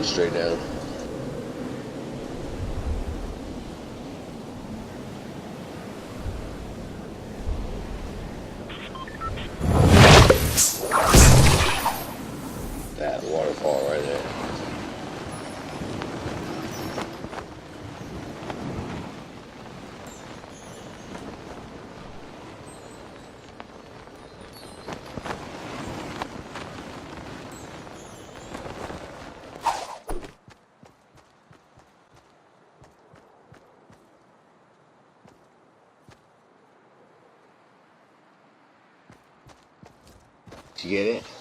straight down. That waterfall right there. Did you get it?